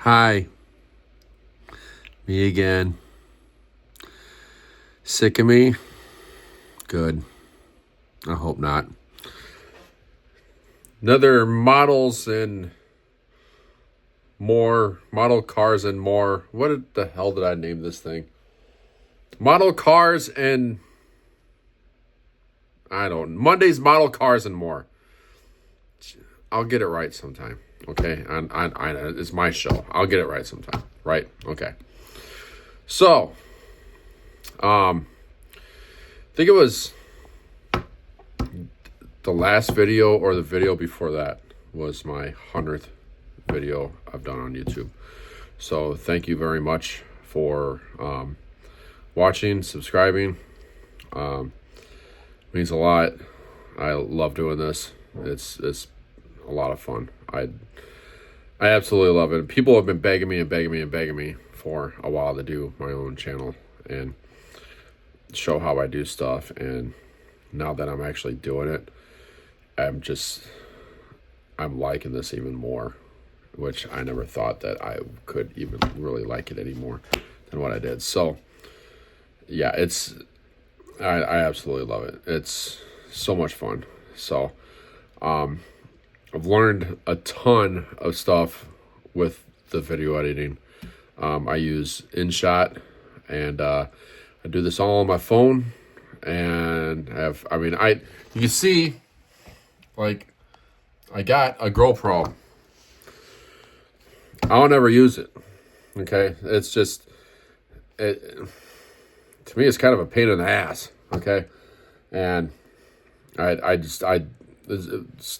Hi, me again. Sick of me? Good. I hope not. Another models and more, model cars and more. What the hell did I name this thing? Model cars and, Monday's model cars and more. I'll get it right sometime. Okay, it's my show. I'll get it right sometime. Right? Okay. So, I think it was the last video or the video before that was my 100th video I've done on YouTube. So thank you very much for watching, subscribing. Means a lot. I love doing this. It's a lot of fun. I absolutely love it. People have been begging me for a while to do my own channel and show how I do stuff. And now that I'm actually doing it, I'm liking this even more, which I never thought that I could even really like it any more than what I did. So yeah, I absolutely love it. It's so much fun. So, I've learned a ton of stuff with the video editing. I use InShot, and I do this all on my phone. And you can see, like, I got a GoPro. I don't ever use it. Okay, it's just to me, it's kind of a pain in the ass. Okay, and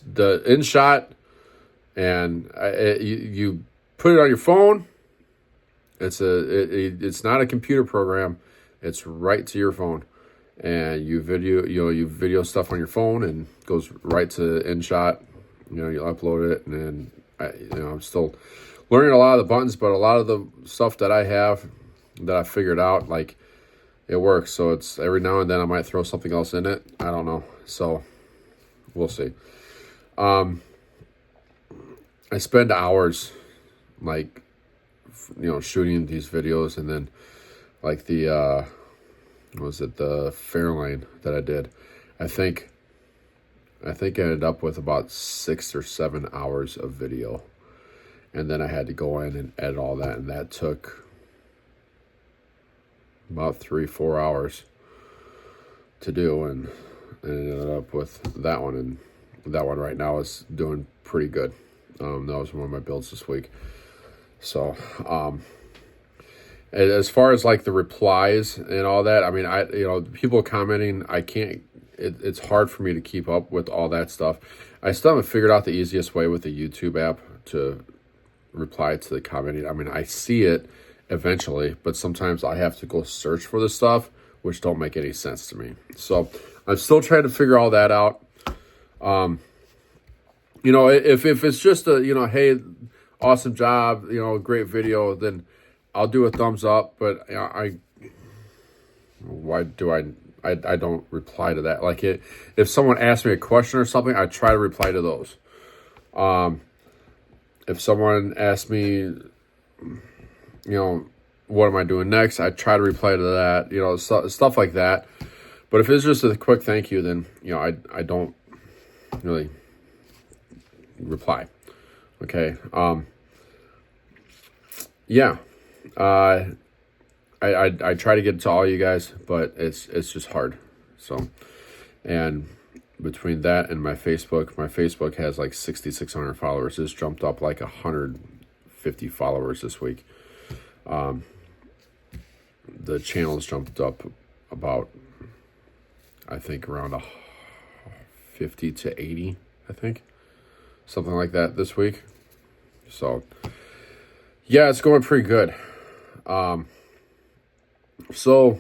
the InShot, and you put it on your phone. It's not a computer program. It's right to your phone, and you video stuff on your phone, and it goes right to InShot. You upload it, and then I'm still learning a lot of the buttons, but a lot of the stuff that I have that I figured out, like, it works. So it's every now and then I might throw something else in it. I don't know. So we'll see. I spend hours, like, shooting these videos, and then, like, the Fairlane that I did, I think I ended up with about 6 or 7 hours of video, and then I had to go in and edit all that, and that took about 3-4 hours to do, and ended up with that one, and that one right now is doing pretty good. That was one of my builds this week. So, as far as, like, the replies and all that, people commenting, it's hard for me to keep up with all that stuff. I still haven't figured out the easiest way with the YouTube app to reply to the commenting. I see it eventually, but sometimes I have to go search for the stuff, which don't make any sense to me. So I'm still trying to figure all that out. If it's just a, hey, awesome job, great video, then I'll do a thumbs up. But I don't reply to that. Like, if someone asks me a question or something, I try to reply to those. If someone asks me, what am I doing next, I try to reply to that, stuff like that. But if it's just a quick thank you, then, I don't really reply. Okay. Yeah. I try to get to all you guys, but it's just hard. So, and between that and my Facebook has like 6,600 followers. It's jumped up like 150 followers this week. The channel's jumped up about, I think, around 50 to 80, I think. Something like that this week. So, yeah, it's going pretty good. So,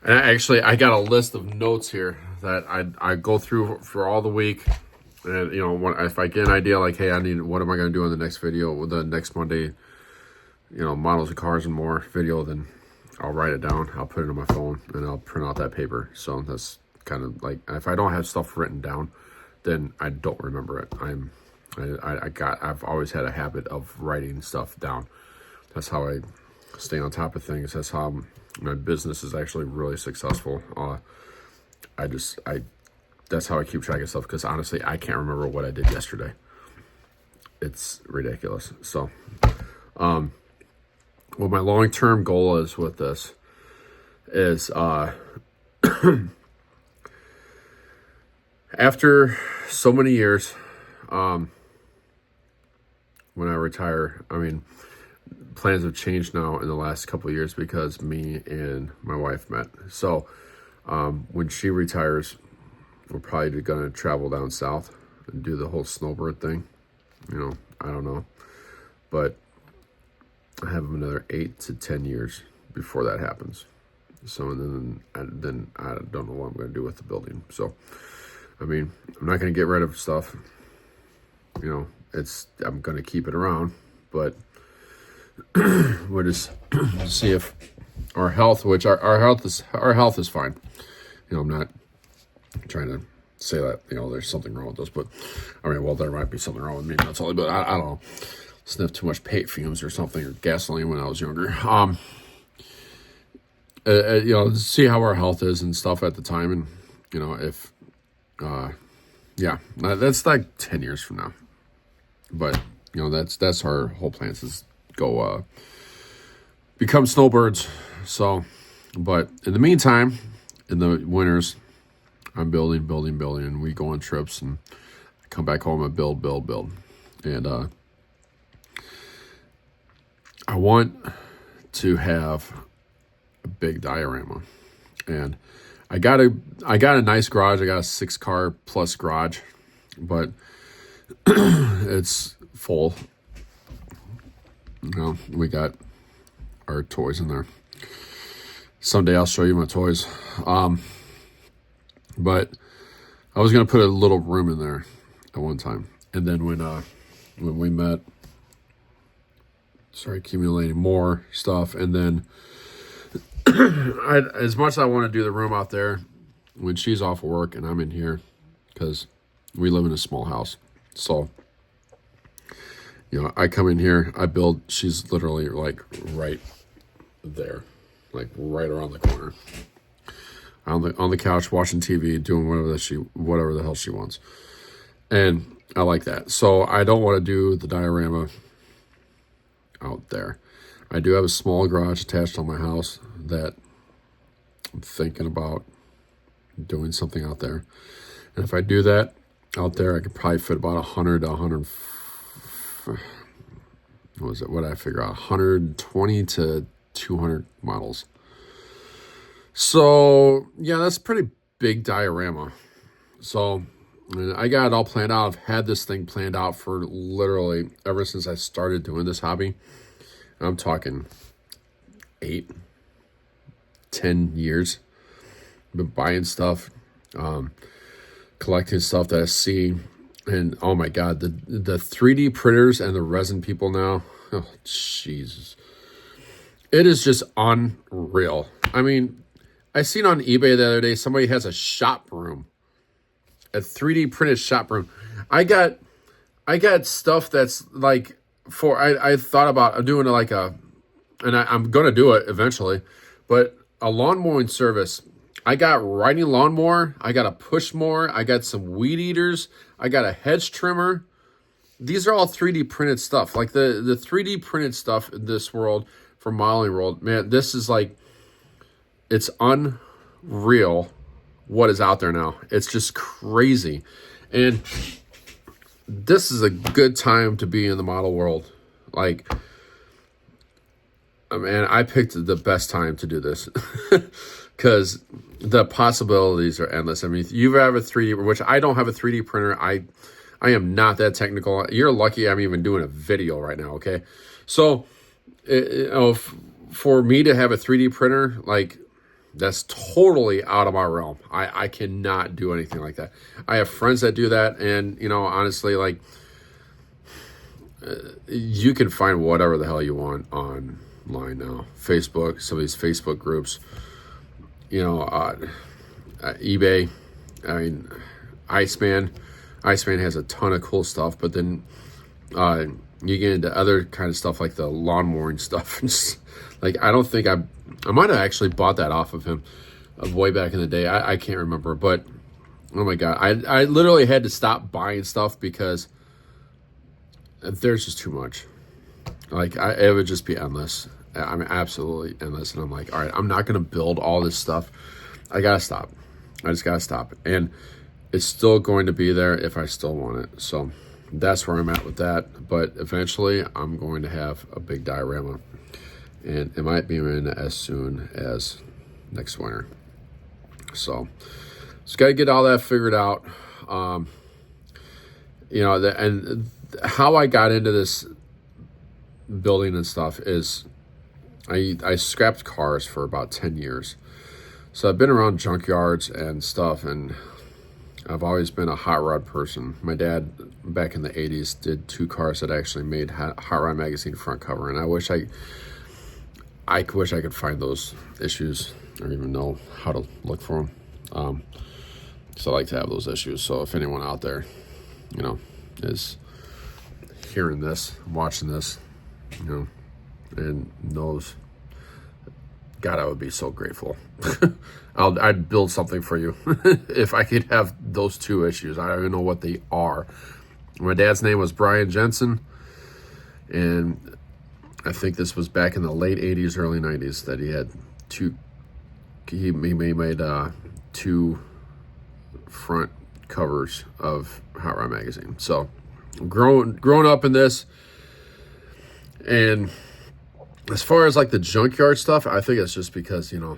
I got a list of notes here that I go through for all the week. And, if I get an idea, like, hey, what am I going to do in the next video, with the next Monday, models of cars and more video, then I'll write it down. I'll put it on my phone, and I'll print out that paper. So that's kind of like, if I don't have stuff written down, then I don't remember it. I've always had a habit of writing stuff down. That's how I stay on top of things. That's how my business is actually really successful. That's how I keep track of stuff, because honestly, I can't remember what I did yesterday. It's ridiculous. So, what my long-term goal is with this is, after so many years, when I retire, I mean, plans have changed now in the last couple of years because me and my wife met. So, when she retires, we're probably going to travel down south and do the whole snowbird thing. I don't know. But I have another 8 to 10 years before that happens. So, and then I don't know what I'm going to do with the building. So, I mean, I'm not going to get rid of stuff. I'm going to keep it around, but we'll just see if our health, which our health is fine. I'm not trying to say that, there's something wrong with us, but I mean, well, there might be something wrong with me mentally, but I don't know. Sniffed too much paint fumes or something, or gasoline when I was younger. See how our health is and stuff at the time, and if that's like 10 years from now. But that's our whole plan, is go become snowbirds. So, but in the meantime, in the winters, I'm building, and we go on trips, and I come back home and build. And I want to have a big diorama. And I got a nice garage. I got a 6-car plus garage, but it's full. We got our toys in there. Someday I'll show you my toys. But I was going to put a little room in there at one time. And then when we met, started accumulating more stuff. And then as much as I want to do the room out there, when she's off of work and I'm in here, because we live in a small house. So, I come in here, I build, she's literally like right there, like right around the corner. On the couch watching TV, doing whatever the hell she wants. And I like that. So I don't want to do the diorama out there. I do have a small garage attached on my house that I'm thinking about doing something out there. And if I do that out there, I could probably fit about 100 to 100. What did I figure out? 120 to 200 models. So, yeah, that's a pretty big diorama. So, I got it all planned out. I've had this thing planned out for literally ever since I started doing this hobby. I'm talking 8, 10 years. I've been buying stuff, collecting stuff that I see. And, oh, my God, the 3D printers and the resin people now. Oh, Jesus. It is just unreal. I mean, I seen on eBay the other day, somebody has a shop room, a 3D printed shop room. I got stuff that's like I thought about doing I'm going to do it eventually, but a lawn mowing service. I got riding lawnmower. I got a push mower. I got some weed eaters. I got a hedge trimmer. These are all 3D printed stuff. Like the 3D printed stuff in this world, for modeling world, man, this is like, it's unreal what is out there now. It's just crazy. And this is a good time to be in the model world. Like, man, I picked the best time to do this because the possibilities are endless. I mean, if you have a 3D, which I don't have a 3D printer. I am not that technical. You're lucky I'm even doing a video right now, okay? So, for me to have a 3D printer, like, that's totally out of my realm. I cannot do anything like that. I have friends that do that, and, honestly, like, you can find whatever the hell you want online now. Facebook, some of these Facebook groups, eBay, I mean, Iceman. Iceman has a ton of cool stuff, but then you get into other kind of stuff like the lawn mowing stuff. Like, I don't think I might have actually bought that off of him way back in the day. I can't remember, but oh my God, I literally had to stop buying stuff because there's just too much. Like, it would just be endless. I mean, absolutely endless. And I'm like, all right, I'm not going to build all this stuff. I got to stop. I just got to stop. And it's still going to be there if I still want it. So that's where I'm at with that. But eventually I'm going to have a big diorama. And it might be in as soon as next winter. So just got to get all that figured out. You know, and how I got into this building and stuff is I scrapped cars for about 10 years. So I've been around junkyards and stuff, and I've always been a hot rod person. My dad, back in the 80s, did 2 cars that actually made Hot Rod Magazine front cover, and I wish I could find those issues or even know how to look for them. So I like to have those issues. So if anyone out there, you know, is hearing this, watching this, you know, and knows, God, I would be so grateful. I'd build something for you if I could have those 2 issues. I don't even know what they are. My dad's name was Brian Jensen, and I think this was back in the late 80s, early 90s that he had 2. He made 2 front covers of Hot Rod Magazine. So, growing up in this, and as far as like the junkyard stuff, I think it's just because, you know,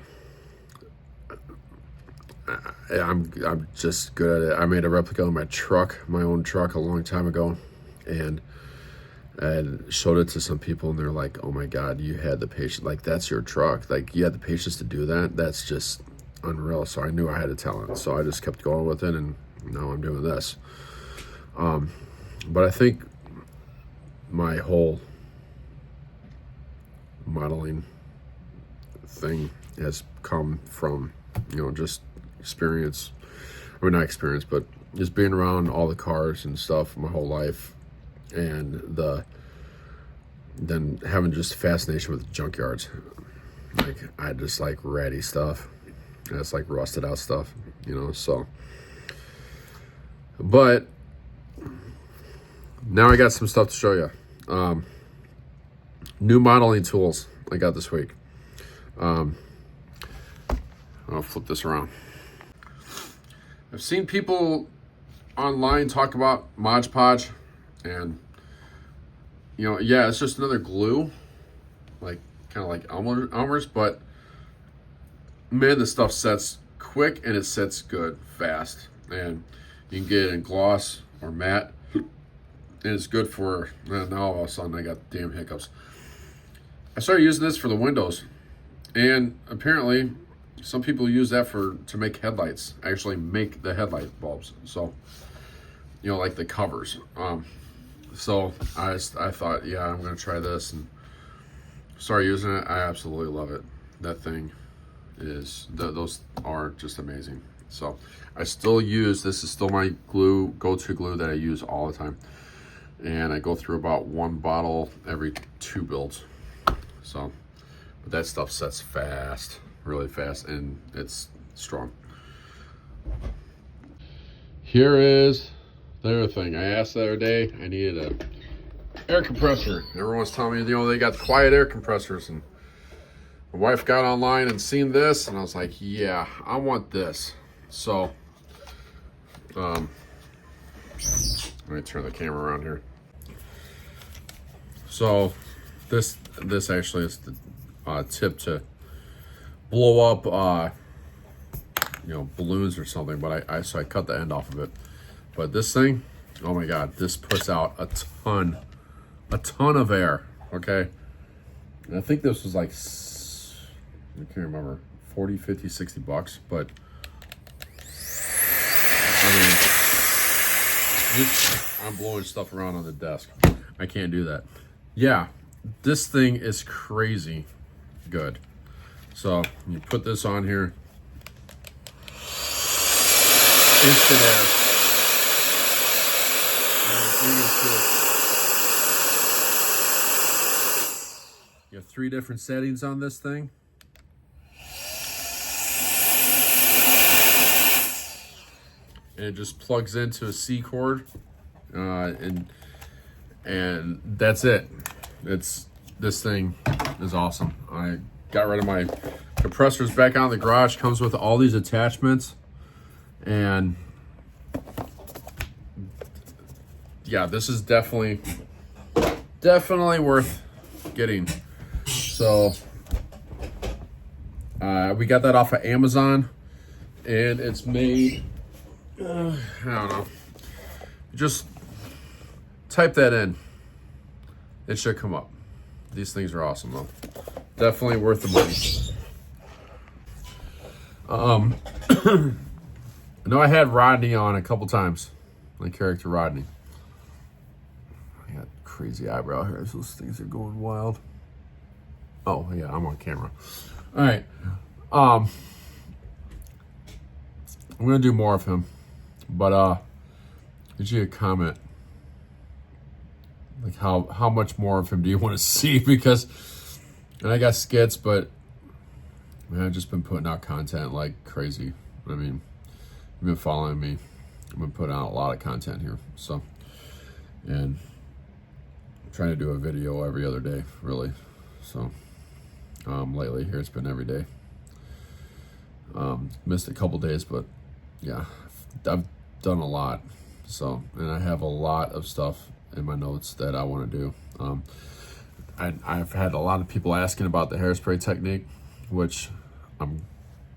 I'm just good at it. I made a replica of my truck, my own truck, a long time ago, and showed it to some people, and they're like, "Oh my God, you had the patience! Like, that's your truck! Like, you had the patience to do that? That's just unreal." So I knew I had a talent, so I just kept going with it, and now I'm doing this. But I think my whole modeling thing has come from, you know, just experience, or not experience, but just being around all the cars and stuff my whole life, and then having just fascination with junkyards. Like, I just like ratty stuff. It's like rusted out stuff, you know. So, but now I got some stuff to show you. New modeling tools I got this week. I'll flip this around. I've seen people online talk about Mod Podge, and you know, yeah, it's just another glue, like kind of like Elmer's, but man, the stuff sets quick and it sets good fast, and you can get it in gloss or matte, and it's good for, now all of a sudden I got damn hiccups. I started using this for the windows, and apparently some people use that to make headlights, actually make the headlight bulbs. So, you know, like the covers. So I thought, yeah, I'm gonna try this, and started using it. I absolutely love it. That thing is, those are just amazing. So I still use, this is still my go-to glue that I use all the time, and I go through about 1 bottle every 2 builds. So, but that stuff sets fast, really fast, and it's strong. Here is the other thing. I asked the other day, I needed an air compressor. Everyone's telling me, you know, they got quiet air compressors, and my wife got online and seen this, and I was like, yeah, I want this. So, let me turn the camera around here. So, this actually is the tip to blow up, you know, balloons or something. But so I cut the end off of it. But this thing, oh my God, this puts out a ton of air. Okay, and I think this was like, I can't remember, 40, 50, 60 bucks. But I mean, I'm blowing stuff around on the desk. I can't do that. Yeah, this thing is crazy good. So you put this on here, instant air. You have 3 different settings on this thing. And it just plugs into a C cord, and that's it. This thing is awesome. I got rid of my compressors back out in the garage. Comes with all these attachments, and yeah, this is definitely worth getting. So we got that off of Amazon, and it's made. I don't know. Just type that in. It should come up. These things are awesome, though. Definitely worth the money. I know I had Rodney on a couple times. My character Rodney. I got crazy eyebrow hair. Those things are going wild. Oh yeah, I'm on camera. All right. I'm gonna do more of him. But did you comment like how much more of him do you want to see? Because, and I got skits, but man, I've just been putting out content like crazy. I mean, you've been following me. I've been putting out a lot of content here. So, and I'm trying to do a video every other day, really. So lately here it's been every day. Missed a couple days, but yeah, I've done a lot. So, and I have a lot of stuff in my notes that I want to do. I've had a lot of people asking about the hairspray technique, which I'm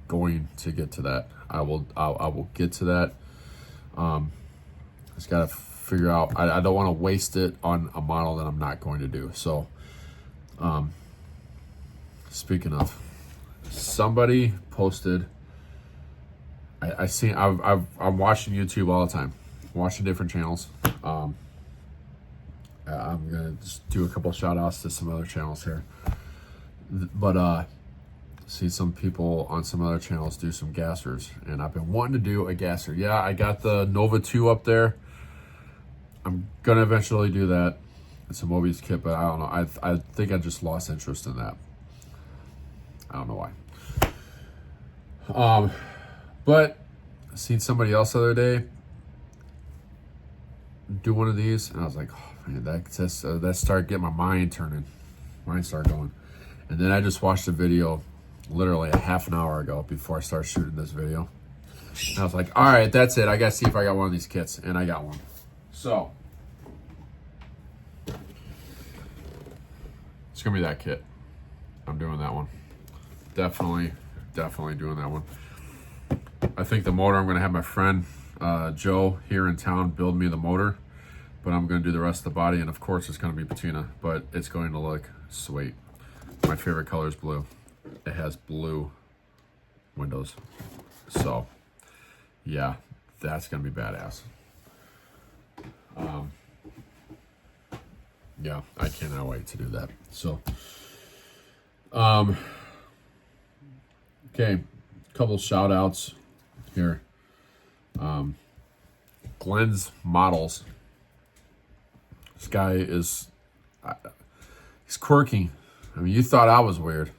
going to get to that. I will get to that. Just gotta figure out. I don't want to waste it on a model that I'm not going to do. So, speaking of, somebody posted. I'm watching YouTube all the time, watching different channels. I'm gonna just do a couple shout outs to some other channels here, but see some people on some other channels do some gassers, and I've been wanting to do a gasser. Yeah, I got the Nova 2 up there. I'm gonna eventually do that. It's a Mobius kit, but I don't know. I think I just lost interest in that. I don't know why. But I seen somebody else the other day do one of these, and I was like, oh man, that started getting my mind started going. And then I just watched a video literally a half an hour ago before I started shooting this video. And I was like, all right, that's it. I got to see if I got one of these kits, and I got one. So it's going to be that kit. I'm doing that one. Definitely doing that one. I think the motor, I'm going to have my friend Joe here in town build me the motor, but I'm going to do the rest of the body, and of course it's going to be patina, but it's going to look sweet. My favorite color is blue. It has blue windows. So, yeah, that's going to be badass. Yeah, I cannot wait to do that. So, okay, couple shout outs here. Glenn's Models. This guy is, he's quirky. I mean, you thought I was weird.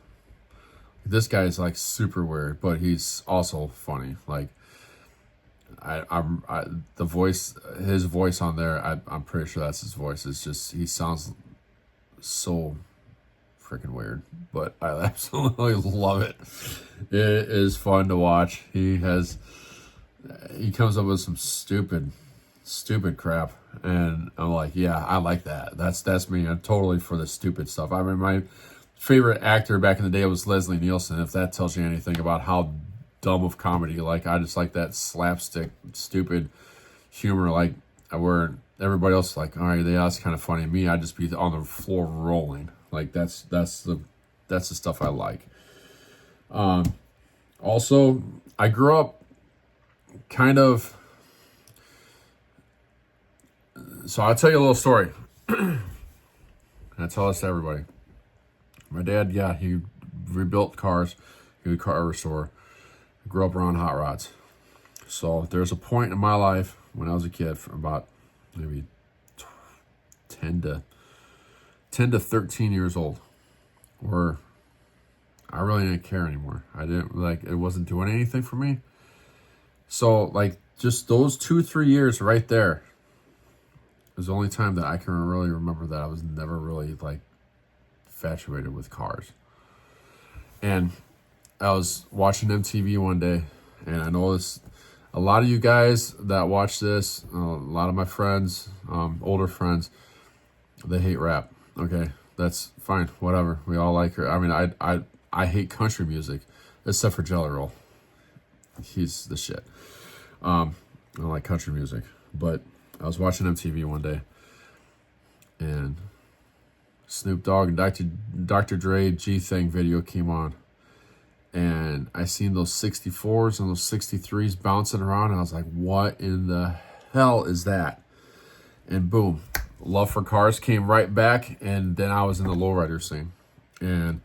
This guy is like super weird, but he's also funny. Like, the voice, his voice on there, I'm pretty sure that's his voice. It's just, he sounds so freaking weird, but I absolutely love it. It is fun to watch. He comes up with some stupid crap, and I'm like, yeah, I like that. That's me. I'm totally for the stupid stuff. I mean, my favorite actor back in the day was Leslie Nielsen, if that tells you anything about how dumb of comedy. Like, I just like that slapstick, stupid humor, like where everybody else is like, all right, that's kind of funny. Me, I'd just be on the floor rolling. Like, that's the stuff I like. Also, I grew up kind of, so I'll tell you a little story. I tell this to everybody. My dad, yeah, he rebuilt cars. He was a car restorer. I grew up around hot rods. So there's a point in my life when I was a kid, from about maybe 10 to 13 years old, where I really didn't care anymore. I didn't like, it wasn't doing anything for me. So like just those 2-3 years right there is the only time that I can really remember that I was never really like infatuated with cars. And I was watching MTV one day, and I noticed a lot of you guys that watch this, a lot of my friends, older friends, they hate rap. Okay, that's fine, whatever. We all like her. I mean, I hate country music, except for Jelly Roll. He's the shit. I don't like country music, but I was watching MTV one day, and Snoop Dogg and Dr. Dre G-Thing video came on. And I seen those 64s and those 63s bouncing around, and I was like, what in the hell is that? And boom, love for cars came right back, and then I was in the lowrider scene. And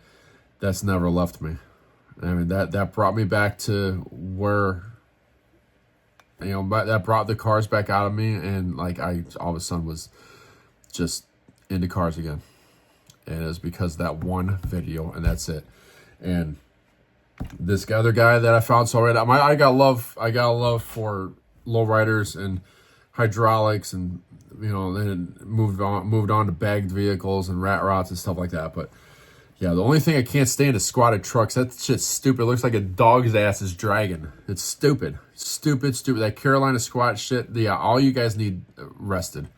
that's never left me. I mean, that brought me back to where, you know, that brought the cars back out of me, and like I all of a sudden was just into cars again. And it was because of that one video, and that's it. And this other guy that I found, so I got love for lowriders and hydraulics, and you know, then moved on to bagged vehicles and rat rods and stuff like that. But yeah, the only thing I can't stand is squatted trucks. That shit's stupid. It looks like a dog's ass is dragging. It's stupid. That Carolina squat shit. Yeah, all you guys need rested.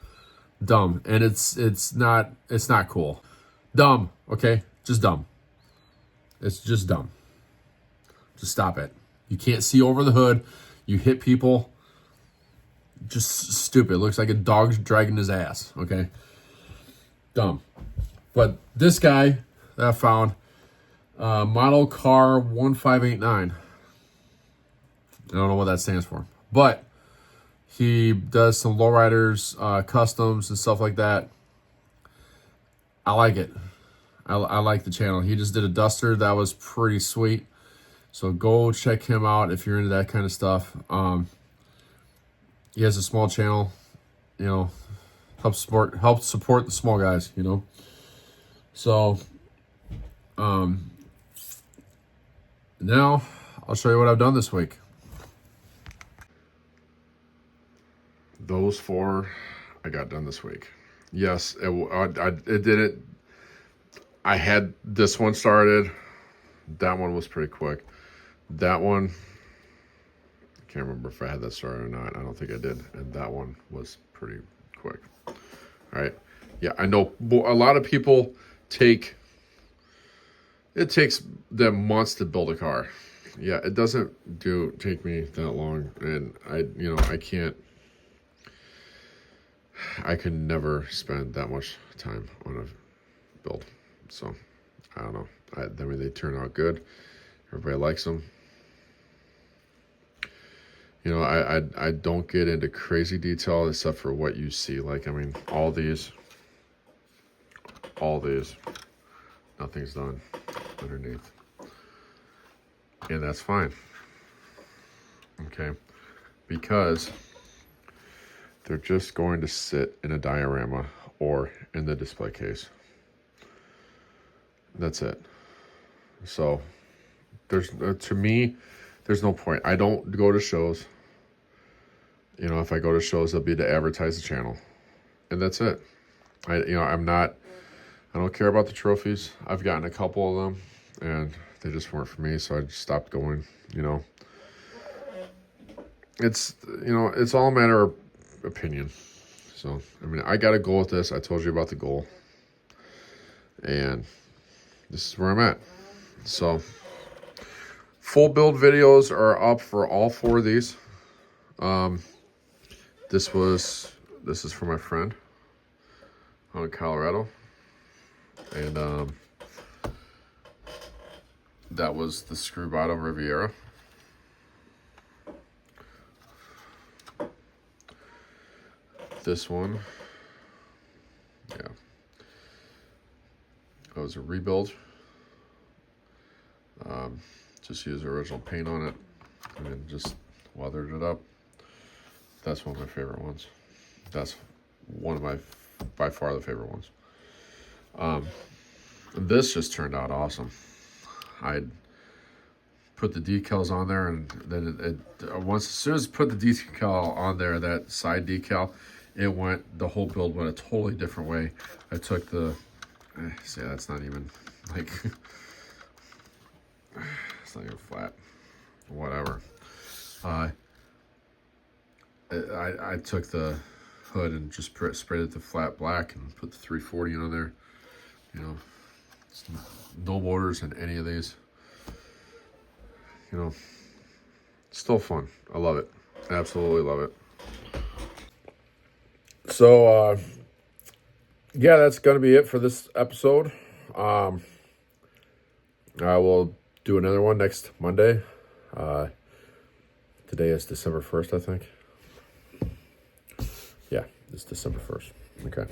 Dumb. And it's not cool. Dumb. Okay, just dumb. It's just dumb. Just stop it. You can't see over the hood. You hit people. Just stupid. It looks like a dog's dragging his ass. Okay, dumb. But this guy that I found, model car 1589. I don't know what that stands for, but he does some lowriders, customs and stuff like that. I like it. I like the channel. He just did a Duster that was pretty sweet. So go check him out if you're into that kind of stuff. He has a small channel, you know, help support the small guys, you know. So now I'll show you what I've done this week. Those 4 I got done this week. Yes, it didn't. I had this one started. That one was pretty quick. That one, I can't remember if I had that started or not. I don't think I did. And that one was pretty quick. All right. Yeah, I know a lot of people it takes them months to build a car. Yeah, it doesn't take me that long. And I could never spend that much time on a build. So, I don't know. I mean, they turn out good. Everybody likes them. You know, I don't get into crazy detail except for what you see. Like, I mean, all these, nothing's done underneath. And that's fine. Okay? Because they're just going to sit in a diorama or in the display case. That's it. So to me, there's no point. I don't go to shows. You know, if I go to shows, it'll be to advertise the channel, and that's it. I don't care about the trophies. I've gotten a couple of them, and they just weren't for me, so I just stopped going. You know, it's all a matter of opinion. So I mean, I got a goal with this. I told you about the goal, and this is where I'm at. So full build videos are up for all 4 of these. This is for my friend out in Colorado, and that was the Screw Bottom Riviera. This one, yeah, it was a rebuild. Just used original paint on it and then just weathered it up. That's one of my favorite ones. That's one of my by far the favorite ones. This just turned out awesome. I put the decals on there, and then as soon as I put the decal on there, that side decal, the whole build went a totally different way. I took the, see, that's not even like, it's not even flat, whatever. I took the hood and just sprayed it to flat black and put the 340 on there. You know, no borders in any of these. You know, still fun. I love it. Absolutely love it. So, yeah, that's going to be it for this episode. I will do another one next Monday. Today is December 1st, I think. Yeah, it's December 1st. Okay.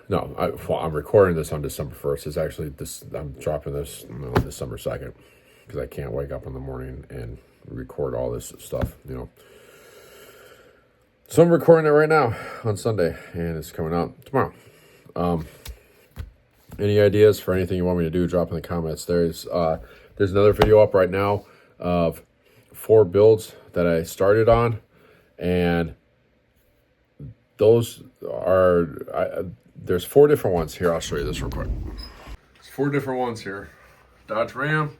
No, I'm recording this on December 1st. It's actually I'm dropping this on December 2nd because I can't wake up in the morning and record all this stuff, you know. So I'm recording it right now on Sunday, and it's coming out tomorrow. Any ideas for anything you want me to do, drop in the comments. There's another video up right now of 4 builds that I started on, and those are, there's 4 different ones here. I'll show you this real quick. There's 4 different ones here. Dodge Ram,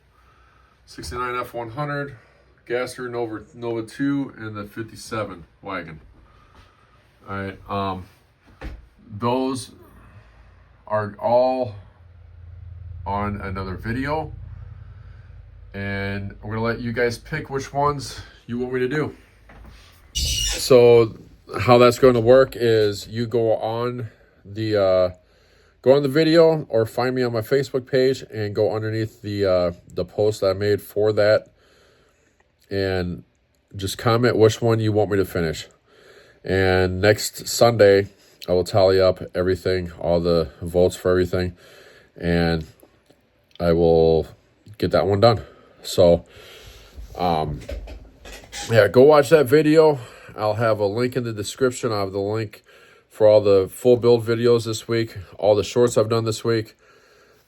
69 F100, Gasser Nova 2, and the 57 wagon. All right, those are all on another video, and I'm gonna let you guys pick which ones you want me to do. So how that's going to work is you go on the video, or find me on my Facebook page and go underneath the post that I made for that, and just comment which one you want me to finish. And next Sunday, I will tally up everything, all the votes for everything, and I will get that one done. So, yeah, go watch that video. I'll have a link in the description. I'll have the link for all the full build videos this week, all the shorts I've done this week.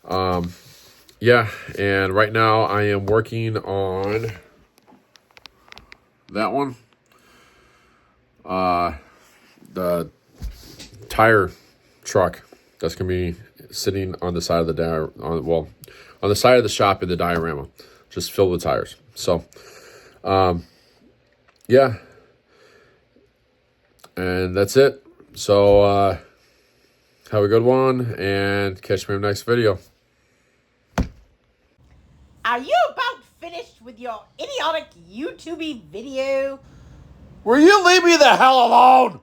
Yeah, and right now I am working on that one. The tire truck that's gonna be sitting on the side of the on the side of the shop in the diorama, just filled with tires. So, yeah, and that's it. So, have a good one, and catch me in the next video. Are you about finished with your idiotic YouTube video? Will you leave me the hell alone?